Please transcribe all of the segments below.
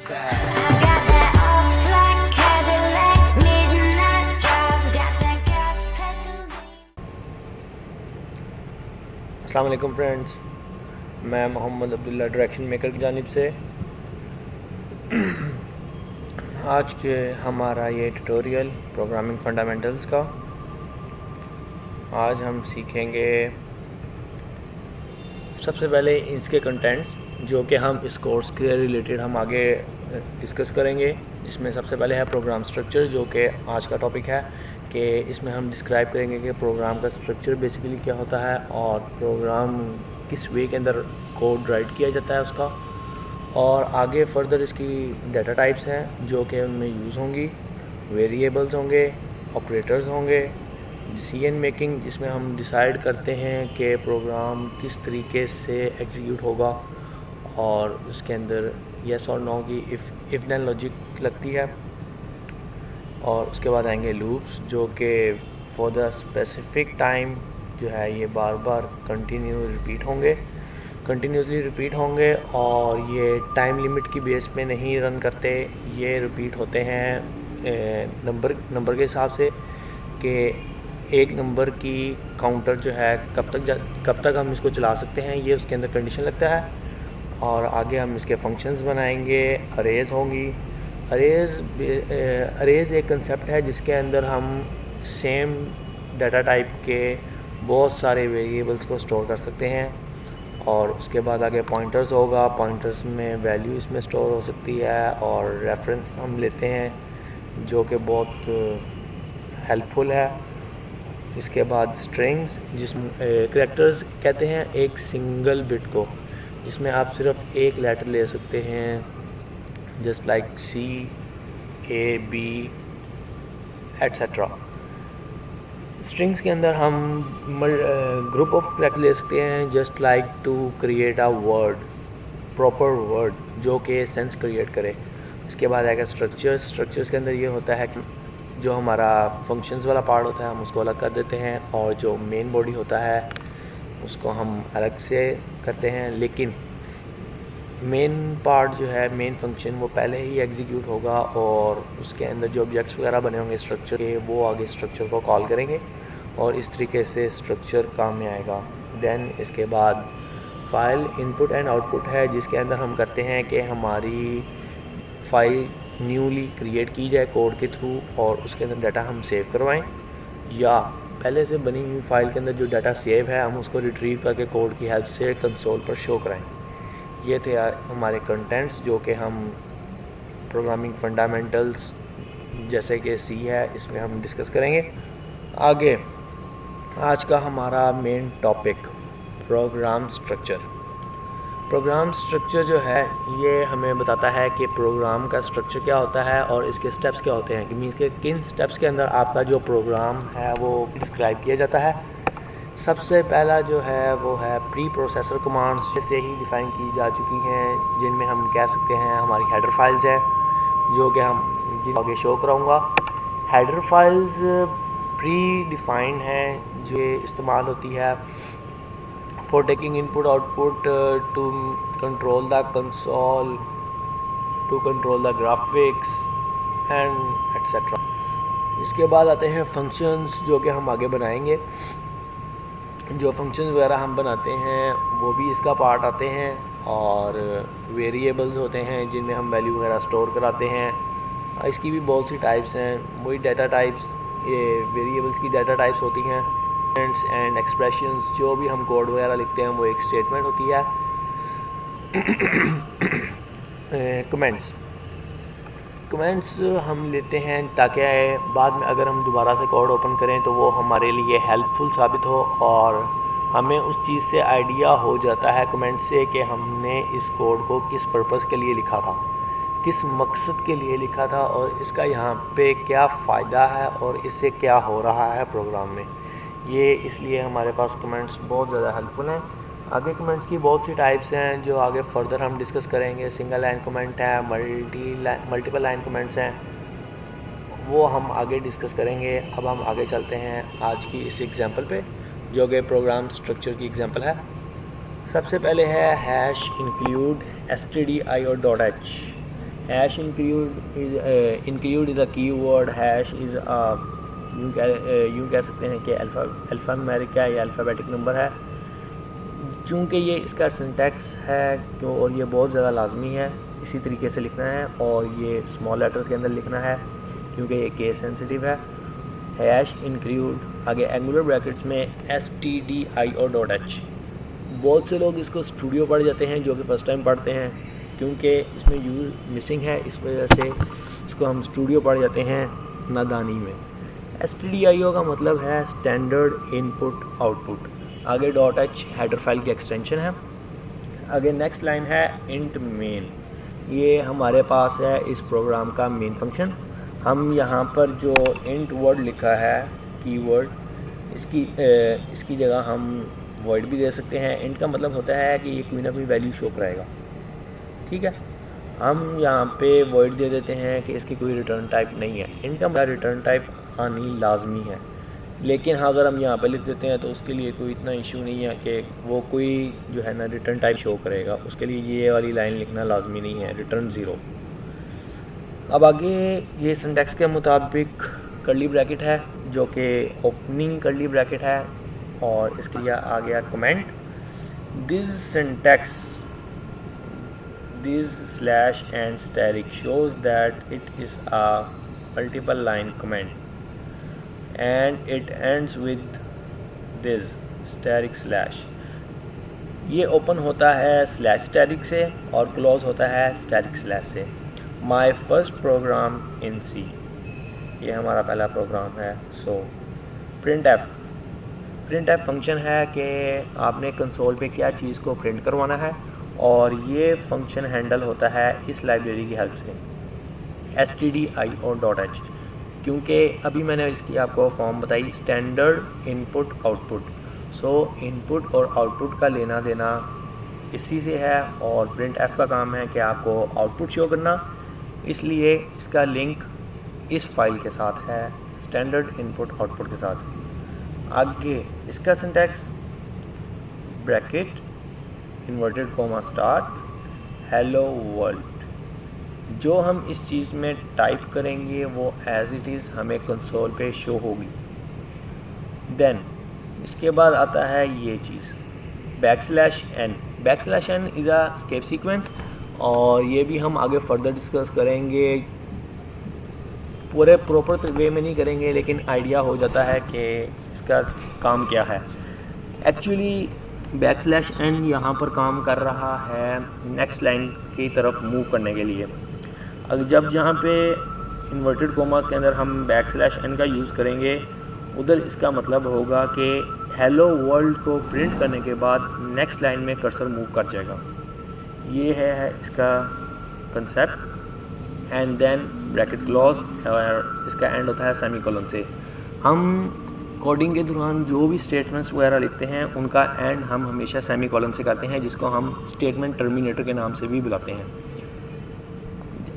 अस्सलाम वालेकुम फ्रेंड्स, मैं मोहम्मद अब्दुल्ला डायरेक्शन मेकर की जानिब से आज के हमारा ये ट्यूटोरियल प्रोग्रामिंग फंडामेंटल्स का। आज हम सीखेंगे सबसे पहले इसके कंटेंट्स जो कि हम इस कोर्स के रिलेटेड हम आगे डिस्कस करेंगे, जिसमें सबसे पहले है प्रोग्राम स्ट्रक्चर, जो कि आज का टॉपिक है कि इसमें हम डिस्क्राइब करेंगे कि प्रोग्राम का स्ट्रक्चर बेसिकली क्या होता है और प्रोग्राम किस वे के अंदर कोड राइट किया जाता है उसका। और आगे फर्दर इसकी डाटा टाइप्स हैं जो कि उनमें यूज़ होंगी, वेरिएबल्स होंगे, ऑपरेटर्स होंगे, डिसीजन मेकिंग जिसमें हम डिसाइड करते हैं कि प्रोग्राम किस तरीके से एग्जीक्यूट होगा और उसके अंदर येस और नो की इफ़ देन लॉजिक लगती है। और उसके बाद आएंगे लूप्स जो कि फॉर द स्पेसिफिक टाइम जो है ये बार बार कंटिन्यूसली रिपीट होंगे और ये टाइम लिमिट की बेस पे नहीं रन करते, ये रिपीट होते हैं नंबर के हिसाब से कि एक नंबर की काउंटर जो है कब तक हम इसको चला सकते हैं, ये उसके अंदर कंडीशन लगता है। और आगे हम इसके फंक्शंस बनाएंगे, अरेज होंगी। अरेज एक कंसेप्ट है जिसके अंदर हम सेम डाटा टाइप के बहुत सारे वेरिएबल्स को स्टोर कर सकते हैं। और उसके बाद आगे पॉइंटर्स होगा, पॉइंटर्स में वैल्यू इसमें स्टोर हो सकती है और रेफरेंस हम लेते हैं जो कि बहुत हेल्पफुल है। इसके बाद स्ट्रिंग्स जिसमें कैरेक्टर्स कहते हैं एक सिंगल बिट को, जिसमें आप सिर्फ एक लेटर ले सकते हैं, just like C, A, B etcetera. Strings के अंदर हम ग्रुप ऑफ कैरेक्टर ले सकते हैं, just like to create a word, proper word जो कि सेंस क्रिएट करे। इसके बाद आएगा स्ट्रक्चर्स के अंदर ये होता है कि जो हमारा फंक्शंस वाला पार्ट होता है हम उसको अलग कर देते हैं और जो मेन बॉडी होता है उसको हम अलग से करते हैं, लेकिन मेन पार्ट जो है मेन फंक्शन वो पहले ही एग्जीक्यूट होगा और उसके अंदर जो ऑब्जेक्ट्स वगैरह बने होंगे स्ट्रक्चर के वो आगे स्ट्रक्चर को कॉल करेंगे और इस तरीके से स्ट्रक्चर काम में आएगा। देन इसके बाद फाइल इनपुट एंड आउटपुट है जिसके अंदर हम करते हैं कि हमारी फ़ाइल न्यूली क्रिएट की जाए कोड के थ्रू और उसके अंदर डाटा हम सेव करवाएं, या पहले से बनी हुई फ़ाइल के अंदर जो डाटा सेव है हम उसको रिट्रीव करके कोड की हेल्प से कंसोल पर शो कराएं। ये थे हमारे कंटेंट्स जो कि हम प्रोग्रामिंग फंडामेंटल्स जैसे कि C है इसमें हम डिस्कस करेंगे। आगे आज का हमारा मेन टॉपिक प्रोग्राम स्ट्रक्चर जो है ये हमें बताता है कि प्रोग्राम का स्ट्रक्चर क्या होता है और इसके स्टेप्स क्या होते हैं, कि मीन्स के किन स्टेप्स के अंदर आपका जो प्रोग्राम है वो डिस्क्राइब किया जाता है। सबसे पहला जो है वो है प्री प्रोसेसर कमांड्स, जैसे ही डिफ़ाइन की जा चुकी हैं, जिनमें हम कह सकते हैं हमारी हेडर फाइल्स हैं जो कि हम जिन आगे शो कराऊंगा। हेडर फाइल्स प्री डिफाइंड हैं जो इस्तेमाल होती है for taking input output to control the console, to control the graphics and etcetera. इसके बाद आते हैं फंक्शंस जो कि हम आगे बनाएंगे। जो फंक्शंस वगैरह हम बनाते हैं वो भी इसका पार्ट आते हैं और वेरिएबल्स होते हैं जिनमें हम वैल्यू वगैरह स्टोर कराते हैं। इसकी भी बहुत सी टाइप्स हैं, वही डाटा टाइप्स, ये वेरिएबल्स की डाटा टाइप्स होती हैं। एंड एक्सप्रेशंस जो भी हम कोड वगैरह लिखते हैं वो एक स्टेटमेंट होती है। कमेंट्स हम लेते हैं ताकि बाद में अगर हम दोबारा से कोड ओपन करें तो वो हमारे लिए हेल्पफुल साबित हो और हमें उस चीज़ से आइडिया हो जाता है कमेंट से कि हमने इस कोड को किस पर्पज़ के लिए लिखा था, किस मकसद के लिए लिखा था और इसका यहाँ पे क्या फ़ायदा है और इससे क्या हो रहा है प्रोग्राम में। ये इसलिए हमारे पास कमेंट्स बहुत ज़्यादा हेल्पफुल हैं। आगे कमेंट्स की बहुत सी टाइप्स हैं जो आगे फर्दर हम डिस्कस करेंगे। सिंगल लाइन कमेंट है, मल्टीपल लाइन कमेंट्स हैं, वो हम आगे डिस्कस करेंगे। अब हम आगे चलते हैं आज की इस एग्जांपल पे जो कि प्रोग्राम स्ट्रक्चर की एग्जांपल है। सबसे पहले है hash include stdio.h। Hash include is a keyword. Hash is यूँ कह सकते हैं कि अल्फ़ान्यूमेरिक है या अल्फ़ाबेटिक नंबर है। चूँकि ये इसका सिंटैक्स है तो और ये बहुत ज़्यादा लाजमी है, इसी तरीके से लिखना है और ये स्मॉल लेटर्स के अंदर लिखना है क्योंकि ये केस सेंसिटिव है। हैश इंक्लूड आगे एंगुलर ब्रैकेट्स में stdio.h। बहुत से लोग इसको स्टूडियो पढ़ जाते हैं जो कि फ़र्स्ट टाइम पढ़ते हैं, क्योंकि इसमें यू मिसिंग है, इस वजह से इसको हम स्टूडियो पढ़ जाते हैं नादानी में। stdio का मतलब है स्टैंडर्ड इनपुट आउटपुट। आगे .h हेडर फाइल की एक्सटेंशन है। आगे नेक्स्ट लाइन है इंट मेन, ये हमारे पास है इस प्रोग्राम का मेन फंक्शन। हम यहाँ पर जो इंट वर्ड लिखा है कीवर्ड, इसकी जगह हम वॉइड भी दे सकते हैं। इंट का मतलब होता है कि ये कोई ना कोई वैल्यू शो कराएगा, ठीक है। हम यहाँ पे वॉइड दे देते हैं कि इसकी कोई रिटर्न टाइप नहीं है। इंट का मतलब रिटर्न टाइप आनी लाजमी है, लेकिन हाँ अगर हम यहाँ पे लिख देते हैं तो उसके लिए कोई इतना इशू नहीं है कि वो कोई जो है ना रिटर्न टाइप शो करेगा। उसके लिए ये वाली लाइन लिखना लाजमी नहीं है, रिटर्न 0। अब आगे ये सिंटैक्स के मुताबिक कर्ली ब्रैकेट है जो कि ओपनिंग कर्ली ब्रैकेट है और इसके लिए आ गया comment. This syntax this slash and asterisk shows that it is a multiple line comment and it ends with this static slash। ये ओपन होता है स्लैश स्टैटिक से और क्लोज होता है स्टैटिक स्लैश से। माई फर्स्ट प्रोग्राम इन सी, ये हमारा पहला प्रोग्राम है। सो प्रिंट एफ फंक्शन है कि आपने कंसोल पे क्या चीज़ को प्रिंट करवाना है और ये फंक्शन हैंडल होता है इस लाइब्रेरी की हेल्प से stdio.h, क्योंकि अभी मैंने इसकी आपको फॉर्म बताई स्टैंडर्ड इनपुट आउटपुट। सो इनपुट और आउटपुट का लेना देना इसी से है और प्रिंट एफ का काम है कि आपको आउटपुट शो करना, इसलिए इसका लिंक इस फाइल के साथ है स्टैंडर्ड इनपुट आउटपुट के साथ। आगे इसका syntax bracket inverted comma start hello world. जो हम इस चीज़ में टाइप करेंगे वो एज इट इज़ हमें कंसोल पे शो होगी। देन इसके बाद आता है ये चीज़ backslash N is a escape sequence और ये भी हम आगे फर्दर डिस्कस करेंगे, पूरे प्रॉपर वे में नहीं करेंगे लेकिन आइडिया हो जाता है कि इसका काम क्या है। एक्चुअली बैकस्लैश एन यहाँ पर काम कर रहा है नेक्स्ट लाइन की तरफ मूव करने के लिए। अगर जब जहाँ पे इन्वर्टेड कोमास के अंदर हम बैकस्लैश एन का यूज़ करेंगे उधर इसका मतलब होगा कि हेलो वर्ल्ड को प्रिंट करने के बाद नेक्स्ट लाइन में कर्सर मूव कर जाएगा। ये है इसका concept. And then bracket close और इसका एंड होता है सेमीकोलन से। हम कोडिंग के दौरान जो भी स्टेटमेंट्स वगैरह लिखते हैं उनका एंड हम हमेशा सेमीकोलन से करते हैं, जिसको हम स्टेटमेंट टर्मिनेटर के नाम से भी बुलाते हैं।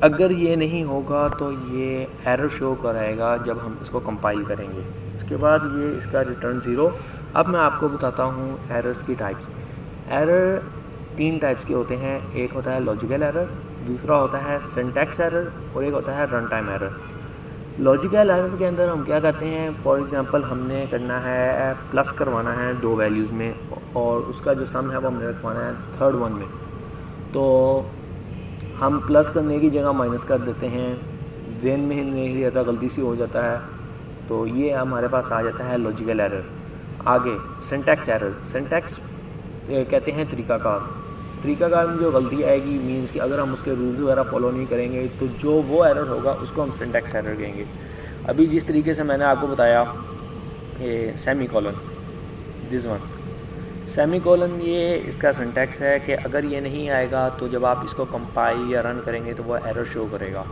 अगर ये नहीं होगा तो ये एरर शो कराएगा जब हम इसको कंपाइल करेंगे। इसके बाद ये इसका रिटर्न 0। अब मैं आपको बताता हूँ एरर्स की टाइप्स। एरर 3 टाइप्स के होते हैं, एक होता है लॉजिकल एरर, दूसरा होता है सिंटैक्स एरर और एक होता है run time error. Logical error के अंदर हम क्या करते हैं, फॉर एग्जांपल हमने करना है प्लस करवाना है 2 वैल्यूज़ में और उसका जो सम है वो हमने रखवाना है थर्ड वन में, तो हम प्लस करने की जगह माइनस कर देते हैं, जेन में ही नहीं रहता, गलती से हो जाता है, तो ये हमारे पास आ जाता है लॉजिकल एरर। आगे सिंटैक्स एरर, सिंटैक्स कहते हैं तरीकाकार में जो गलती आएगी, मीन्स कि अगर हम उसके रूल्स वगैरह फॉलो नहीं करेंगे तो जो वो एरर होगा उसको हम सिंटैक्स एरर कहेंगे। अभी जिस तरीके से मैंने आपको बताया ये सेमीकोलन, दिस वन सेमीकोलन, ये इसका सिंटैक्स है कि अगर ये नहीं आएगा तो जब आप इसको कंपाइल या रन करेंगे तो वो एरर शो करेगा।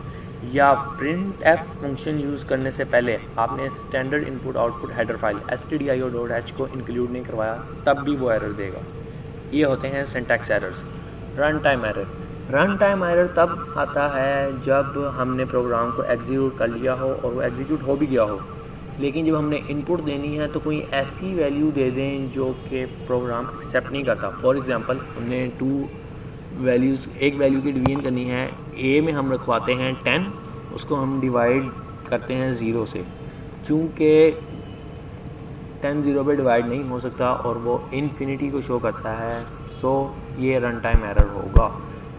या प्रिंट एफ फंक्शन यूज़ करने से पहले आपने standard input output header file stdio.h को इंक्लूड नहीं करवाया तब भी वो एरर देगा। ये होते हैं syntax errors. Run time error तब आता है जब हमने प्रोग्राम को एग्जीक्यूट कर लिया हो और वो एग्जीक्यूट हो भी गया हो, लेकिन जब हमने इनपुट देनी है तो कोई ऐसी वैल्यू दे दें जो कि प्रोग्राम एक्सेप्ट नहीं करता। फॉर एग्जांपल हमने 2 वैल्यूज़, एक वैल्यू की डिवीजन करनी है, ए में हम रखवाते हैं 10, उसको हम डिवाइड करते हैं 0 से। चूँकि 10 0 पे डिवाइड नहीं हो सकता और वो इन्फिनिटी को शो करता है, सो ये रन टाइम एरर होगा,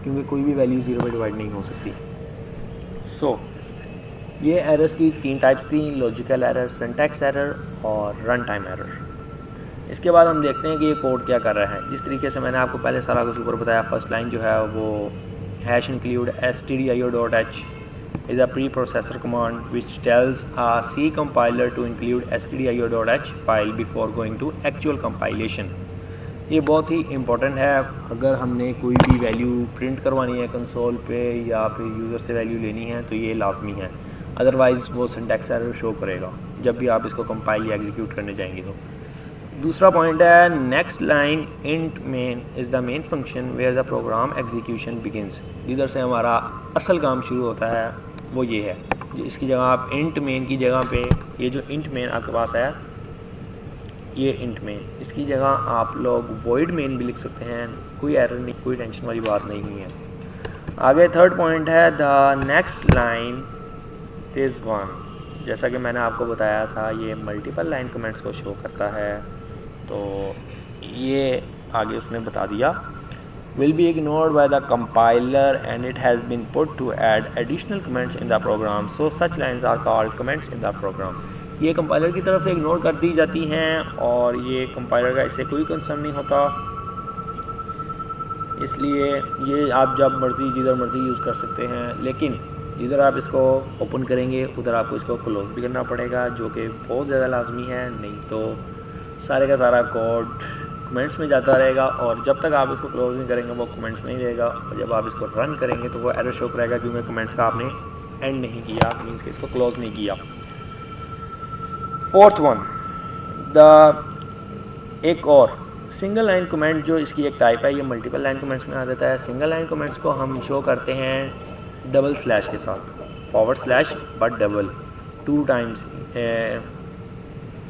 क्योंकि कोई भी वैल्यू 0 पे डिवाइड नहीं हो सकती। सो ये एरर्स की 3 टाइप्स थी, लॉजिकल एरर, सिंटैक्स एरर और रन टाइम एरर। इसके बाद हम देखते हैं कि ये कोड क्या कर रहा है। जिस तरीके से मैंने आपको पहले सारा कुछ ऊपर बताया, फर्स्ट लाइन जो है वो hash include stdio.h is a preprocessor command which tells a C compiler to include stdio.h file before going to actual compilation। ये बहुत ही इम्पोर्टेंट है। अगर हमने कोई भी वैल्यू प्रिंट करवानी है कंसोल पे या फिर यूज़र से वैल्यू लेनी है तो ये लाजमी है, अदरवाइज़ वो सिंटैक्स एरर शो करेगा जब भी आप इसको कंपाइल या एग्जीक्यूट करने जाएंगे। तो दूसरा पॉइंट है, next line int main is the main function where the program execution begins. जिधर से हमारा असल काम शुरू होता है वो ये है। इसकी जगह आप इंट मेन की जगह पे, ये जो इंट मेन आपके पास है ये इंट मेन, इसकी जगह आप लोग वॉइड मेन भी लिख सकते हैं, कोई एरर नहीं, कोई टेंशन वाली बात नहीं है। आगे थर्ड पॉइंट है, द नेक्स्ट लाइन इज़ 1। जैसा कि मैंने आपको बताया था ये मल्टीपल लाइन कमेंट्स को शो करता है, तो ये आगे उसने बता दिया, will be ignored by the compiler and it has been put to add additional comments in the program, so such lines are called comments in the program। ये कंपाइलर की तरफ से इग्नोर कर दी जाती हैं और ये कंपाइलर का इससे कोई कंसर्न नहीं होता, इसलिए ये आप जब मर्ज़ी जिधर मर्ज़ी यूज़ कर सकते हैं। लेकिन जिधर आप इसको ओपन करेंगे उधर आपको इसको क्लोज़ भी करना पड़ेगा, जो कि बहुत ज़्यादा लाजमी है, नहीं तो सारे का सारा कोड कमेंट्स में जाता रहेगा और जब तक आप इसको क्लोज नहीं करेंगे वो कमेंट्स में ही रहेगा, और जब आप इसको रन करेंगे तो वो एरर शो करेगा क्योंकि कमेंट्स का आपने एंड नहीं किया, मीन्स कि इसको क्लोज नहीं किया। फोर्थ वन, एक और सिंगल लाइन कमेंट जो इसकी एक टाइप है, ये मल्टीपल लाइन कमेंट्स में आ जाता है। सिंगल लाइन कमेंट्स को हम शो करते हैं डबल स्लैश के साथ, forward slash but double 2 times,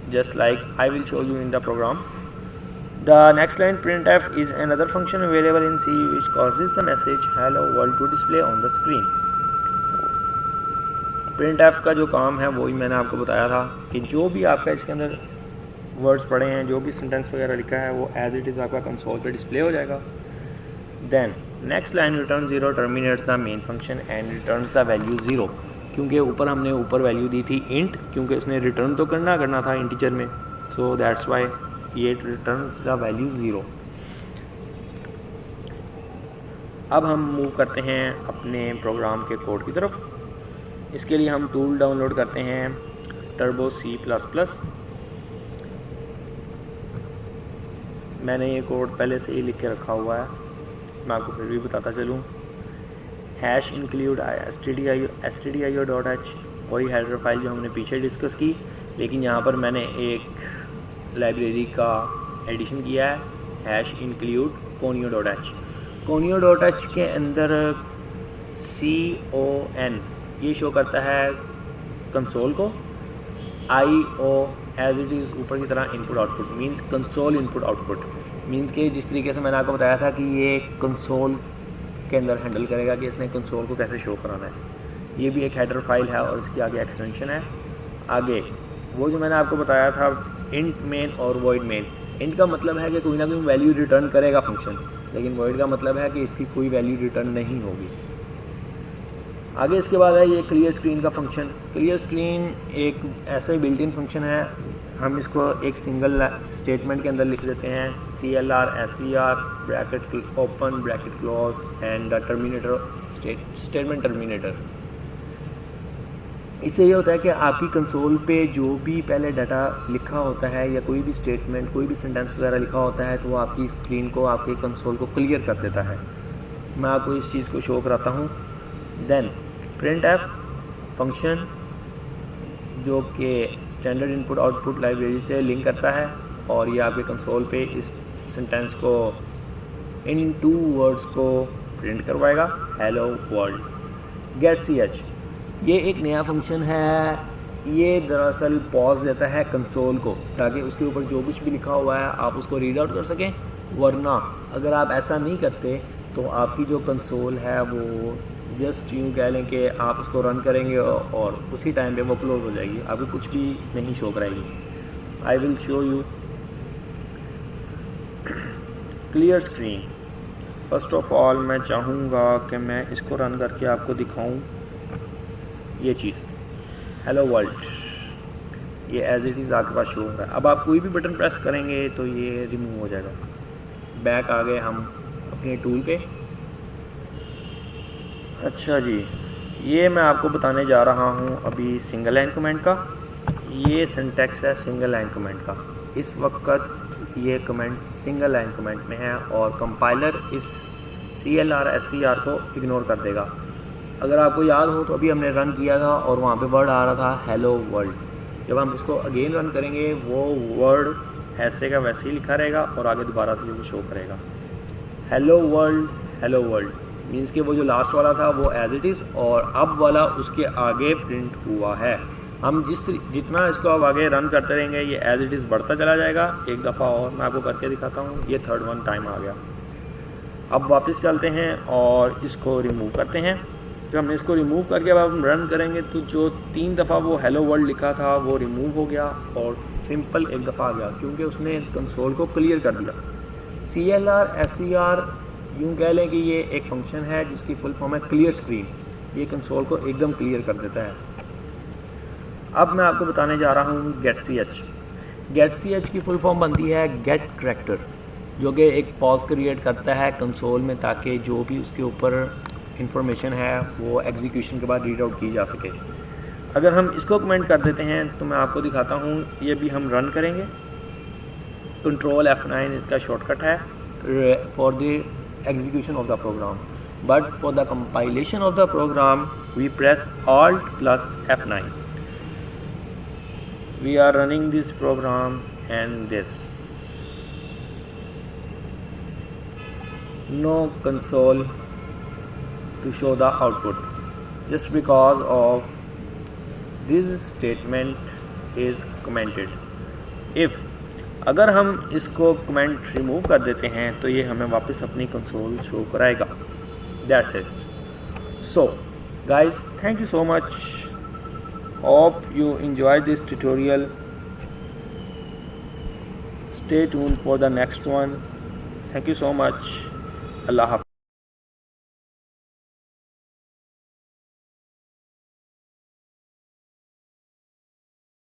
just like I will show you in the program। The next line printf is another function available in C which causes the message hello world to display on the screen। printf का जो काम है वही मैंने आपको बताया था कि जो भी आपका इसके अंदर वर्ड्स पढ़े हैं, जो भी सेंटेंस वगैरह लिखा है वो एज इट इज़ आपका कंसोल पे डिस्प्ले हो जाएगा। Then next line return 0 terminates the main function and returns the value 0, क्योंकि हमने ऊपर वैल्यू दी थी इंट, क्योंकि उसने रिटर्न तो करना था इंटीजर में, सो दैट्स वाई ये रिटर्न्स द वैल्यू 0। अब हम मूव करते हैं अपने प्रोग्राम के कोड की तरफ। इसके लिए हम टूल डाउनलोड करते हैं टर्बो C++। मैंने ये कोड पहले से ही लिख के रखा हुआ है, मैं आपको फिर भी बताता चलूँ। हैश इंक्लूड stdio.h, वही हेडर फाइल जो हमने पीछे डिस्कस की, लेकिन यहाँ पर मैंने एक लाइब्रेरी का एडिशन किया है, हैश इंक्लूड conio.h। conio.h के अंदर con ये शो करता है कंसोल को, io एज इट इज़ ऊपर की तरह input output, means console input output, means कि जिस तरीके से मैंने आपको बताया था कि ये कंसोल के अंदर हैंडल करेगा कि इसने कंसोल को कैसे शो कराना है। ये भी एक हेडर फाइल है और इसकी आगे एक्सटेंशन है। आगे वो जो मैंने आपको बताया था इंट मेन और वॉइड मेन, इंट का मतलब है कि कोई ना कोई वैल्यू रिटर्न करेगा फंक्शन, लेकिन वॉइड का मतलब है कि इसकी कोई वैल्यू रिटर्न नहीं होगी। आगे इसके बाद है ये क्लियर स्क्रीन का फंक्शन। क्लियर स्क्रीन एक ऐसा ही बिल्ट इन फंक्शन है, हम इसको एक सिंगल स्टेटमेंट के अंदर लिख देते हैं, CLR SCR bracket open bracket close and the terminator statement terminator. इससे ये होता है कि आपकी कंसोल पे जो भी पहले डाटा लिखा होता है या कोई भी स्टेटमेंट, कोई भी सेंटेंस वगैरह लिखा होता है तो वो आपकी स्क्रीन को, आपके कंसोल को क्लियर कर देता है। मैं आपको इस चीज़ को शो कराता हूँ। देन printf फंक्शन जो कि स्टैंडर्ड इनपुट आउटपुट लाइब्रेरी से लिंक करता है और ये आपके कंसोल पे इस सेंटेंस को, इन 2 वर्ड्स को प्रिंट करवाएगा, हेलो वर्ल्ड। गेट ch ये एक नया फंक्शन है, ये दरअसल पॉज देता है कंसोल को ताकि उसके ऊपर जो कुछ भी लिखा हुआ है आप उसको रीड आउट कर सकें, वरना अगर आप ऐसा नहीं करते तो आपकी जो कंसोल है वो जस्ट यूँ कह लें कि आप उसको रन करेंगे और उसी टाइम पे वो क्लोज़ हो जाएगी, आपको कुछ भी नहीं शो कराएगी। I will show you clear screen. First of all मैं चाहूँगा कि मैं इसको रन करके आपको दिखाऊं ये चीज़, हेलो वर्ल्ड, ये एज इट इज़ आपके पास शो हो रहा है। अब आप कोई भी बटन प्रेस करेंगे तो ये रिमूव हो जाएगा। बैक आ गए हम अपने टूल पे। अच्छा जी, ये मैं आपको बताने जा रहा हूँ अभी सिंगल लाइन कमेंट का। ये सिंटैक्स है सिंगल लाइन कमेंट का। इस वक्त ये कमेंट सिंगल लाइन कमेंट में है और कंपाइलर इस CLR SCR को इग्नोर कर देगा। अगर आपको याद हो तो अभी हमने रन किया था और वहाँ पे वर्ड आ रहा था हेलो वर्ल्ड। जब हम इसको अगेन रन करेंगे वो वर्ड ऐसे का वैसे ही लिखा रहेगा और आगे दोबारा से वो शो करेगा hello world. Hello world means कि वो जो लास्ट वाला था वो एज इट इज़ और अब वाला उसके आगे प्रिंट हुआ है। हम जितना इसको अब आगे रन करते रहेंगे ये एज इट इज़ बढ़ता चला जाएगा। एक दफ़ा और मैं आपको करके दिखाता हूँ। ये थर्ड वन टाइम आ गया। अब वापस चलते हैं और इसको रिमूव करते हैं। जब हमने इसको रिमूव करके अब हम रन करेंगे तो जो 3 दफ़ा वो हेलो वर्ल्ड लिखा था वो रिमूव हो गया और सिंपल एक दफ़ा आ गया, क्योंकि उसने कंसोल को क्लियर कर दिया। CLR SCR यूँ कह लें कि ये एक फंक्शन है जिसकी फुल फॉर्म है क्लियर स्क्रीन। ये कंसोल को एकदम क्लियर कर देता है। अब मैं आपको बताने जा रहा हूँ getch। getch की फुल फॉर्म बनती है गेट करैक्टर, जो कि एक पॉज क्रिएट करता है कंसोल में ताकि जो भी उसके ऊपर इंफॉर्मेशन है वो एग्जीक्यूशन के बाद रीड आउट की जा सके। अगर हम इसको कमेंट कर देते हैं तो मैं आपको दिखाता हूँ। ये भी हम रन करेंगे। कंट्रोल F9 इसका शॉर्टकट है for the execution of the program, but for the compilation of the program we press Alt plus F9। we are running this program and this no console to show the output just because of this statement is commented। if अगर हम इसको comment remove कर देते हैं तो ये हमें वापस अपनी कंसोल शो कराएगा। That's it. So guys, thank you so much. Hope you enjoyed this tutorial. Stay tuned for the next one. Thank you so much. Allah Hafiz.